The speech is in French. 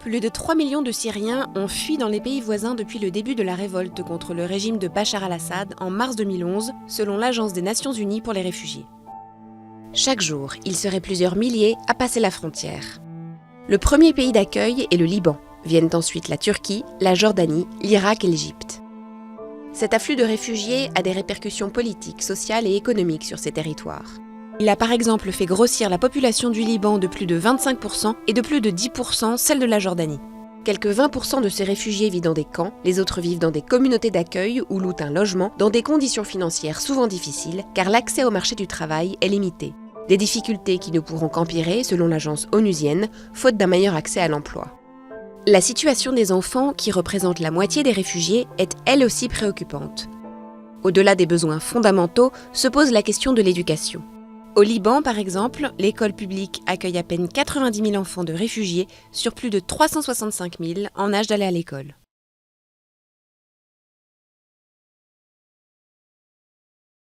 Plus de 3 millions de Syriens ont fui dans les pays voisins depuis le début de la révolte contre le régime de Bachar al-Assad en mars 2011, selon l'Agence des Nations Unies pour les réfugiés. Chaque jour, il serait plusieurs milliers à passer la frontière. Le premier pays d'accueil est le Liban. Viennent ensuite la Turquie, la Jordanie, l'Irak et l'Égypte. Cet afflux de réfugiés a des répercussions politiques, sociales et économiques sur ces territoires. Il a par exemple fait grossir la population du Liban de plus de 25% et de plus de 10% celle de la Jordanie. Quelques 20% de ces réfugiés vivent dans des camps, les autres vivent dans des communautés d'accueil ou louent un logement dans des conditions financières souvent difficiles car l'accès au marché du travail est limité. Des difficultés qui ne pourront qu'empirer selon l'agence onusienne, faute d'un meilleur accès à l'emploi. La situation des enfants, qui représentent la moitié des réfugiés, est elle aussi préoccupante. Au-delà des besoins fondamentaux, se pose la question de l'éducation. Au Liban, par exemple, l'école publique accueille à peine 90 000 enfants de réfugiés sur plus de 365 000 en âge d'aller à l'école.